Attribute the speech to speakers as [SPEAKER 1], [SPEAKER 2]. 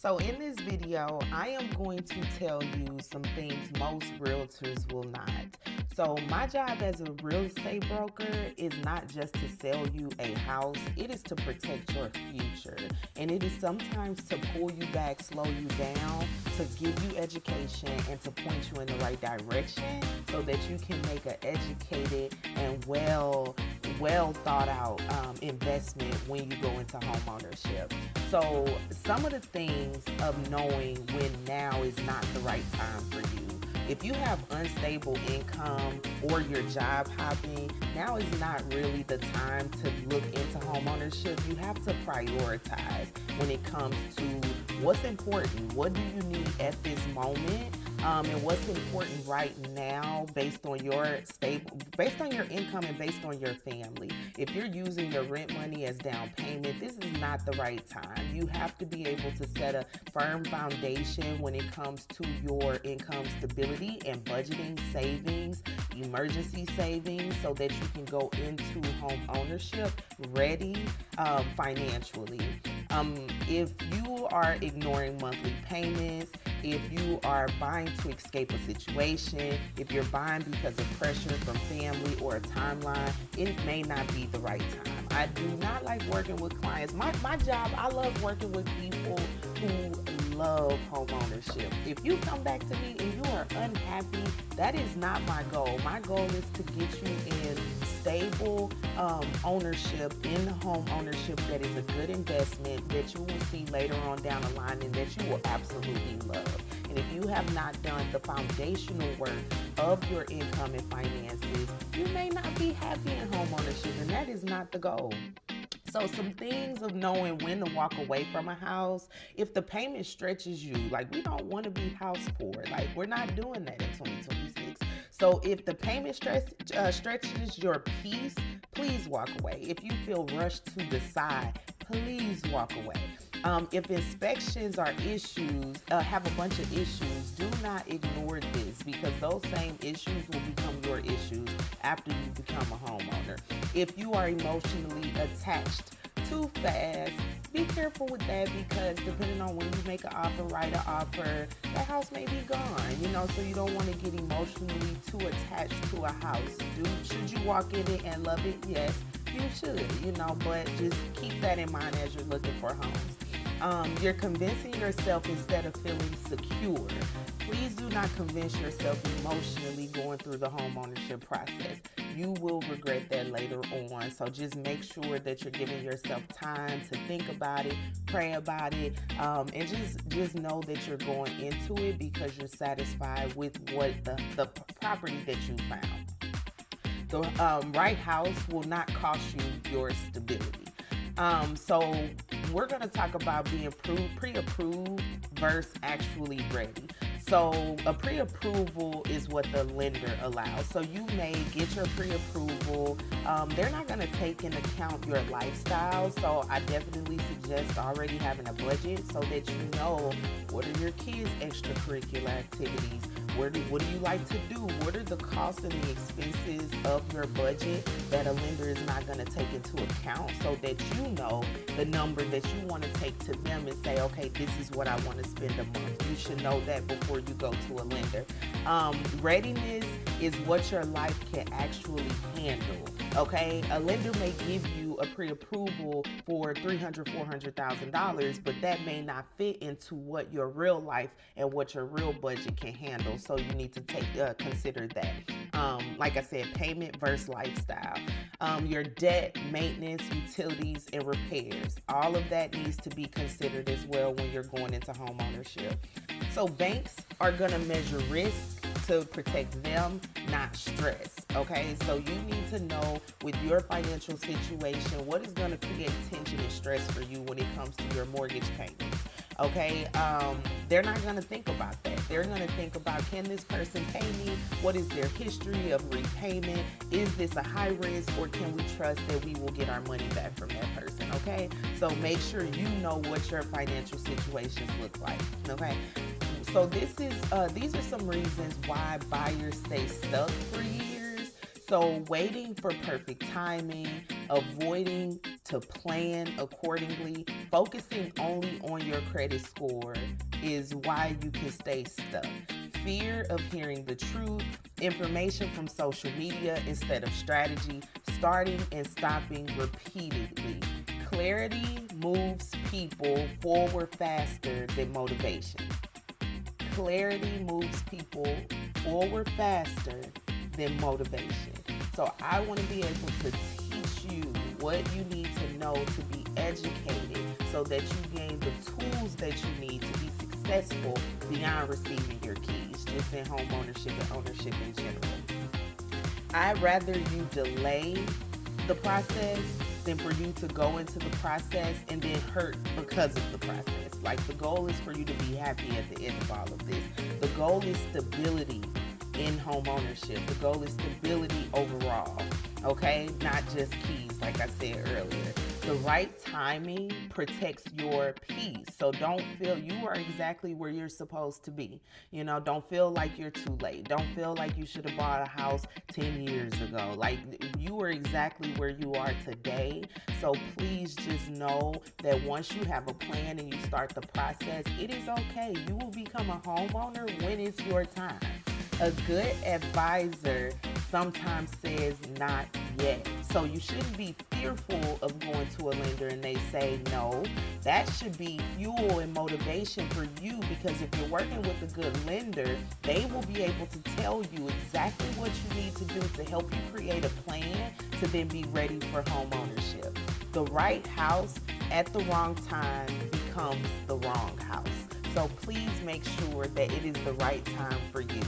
[SPEAKER 1] So in this video, I am going to tell you some things most realtors will not. So my job as a real estate broker is not just to sell you a house, it is to protect your future. And it is sometimes to pull you back, slow you down, to give you education and to point you in the right direction so that you can make an educated and well thought out investment when you go into home ownership. So some of the things of knowing when now is not the right time for you. If you have unstable income or you're job hopping, now is not really the time to look into home ownership. You have to prioritize when it comes to what's important. What do you need at this moment? And what's important right now based on your income and based on your family. If you're using your rent money as down payment, this is not the right time. You have to be able to set a firm foundation when it comes to your income stability and budgeting, savings, emergency savings, so that you can go into home ownership ready financially. If you are ignoring monthly payments, if you are buying to escape a situation, if you're buying because of pressure from family or a timeline, it may not be the right time. I do not like working with clients. My job, I love working with people who love home ownership. If you come back to me and you are unhappy, that is not my goal. My goal is to get you in stable ownership, in home ownership that is a good investment that you will see later on down the line and that you will absolutely love. And if you have not done the foundational work of your income and finances, you may not be happy in home ownership, and that is not the goal. So some things of knowing when to walk away from a house. If the payment stretches you, like we don't want to be house poor. Like we're not doing that in 2026. So if the payment stretches your peace, please walk away. If you feel rushed to decide, please walk away. If inspections are issues, have a bunch of issues, do not ignore this because those same issues will become your issues after you become a homeowner. If you are emotionally attached too fast, be careful with that because depending on when you make an offer, write an offer, that house may be gone, so you don't want to get emotionally too attached to a house. Should you walk in it and love it? Yes, you should, but just keep that in mind as you're looking for homes. You're convincing yourself instead of feeling secure. Please do not convince yourself emotionally going through the home ownership process. You will regret that later on. So just make sure that you're giving yourself time to think about it, pray about it, and just know that you're going into it because you're satisfied with what the property that you found. The right house will not cost you your stability. So we're going to talk about being pre-approved versus actually ready. So a pre-approval is what the lender allows. So you may get your pre-approval. They're not going to take into account your lifestyle. So I definitely suggest already having a budget so that you know what are your kids' extracurricular activities. What do you like to do? What are the costs and the expenses of your budget that a lender is not going to take into account so that you know the number that you want to take to them and say, okay, this is what I want to spend a month. You should know that before you go to a lender. Readiness is what your life can actually handle. Okay, a lender may give you a pre-approval for $300,000, $400,000, but that may not fit into what your real life and what your real budget can handle. So you need to consider that. Like I said, payment versus lifestyle. Your debt, maintenance, utilities, and repairs. All of that needs to be considered as well when you're going into home ownership. So banks are going to measure risk to protect them, not stress. Okay, so you need to know with your financial situation what is going to create tension and stress for you when it comes to your mortgage payments. Okay, they're not going to think about that. They're going to think about, can this person pay me? What is their history of repayment? Is this a high risk, or can we trust that we will get our money back from that person? Okay, so make sure you know what your financial situations look like. Okay, so these are some reasons why buyers stay stuck for years. So waiting for perfect timing, avoiding to plan accordingly. Focusing only on your credit score is why you can stay stuck. Fear of hearing the truth, information from social media instead of strategy, starting and stopping repeatedly. Clarity moves people forward faster than motivation. Clarity moves people forward faster than motivation. So I want to be able to teach you what you need to know to be educated so that you gain the tools that you need to be successful beyond receiving your keys, just in home ownership and ownership in general. I'd rather you delay the process than for you to go into the process and then hurt because of the process. Like, the goal is for you to be happy at the end of all of this. The goal is stability in home ownership. The goal is stability overall, okay? Not just keys, like I said earlier. The right timing protects your peace. So don't feel you are exactly where you're supposed to be. You know, don't feel like you're too late. Don't feel like you should have bought a house 10 years ago. Like, you are exactly where you are today. So please just know that once you have a plan and you start the process, it is okay. You will become a homeowner when it's your time. A good advisor sometimes says not yet. So you shouldn't be fearful of going to a lender and they say no. That should be fuel and motivation for you, because if you're working with a good lender, they will be able to tell you exactly what you need to do to help you create a plan to then be ready for home ownership. The right house at the wrong time becomes the wrong house. So please make sure that it is the right time for you.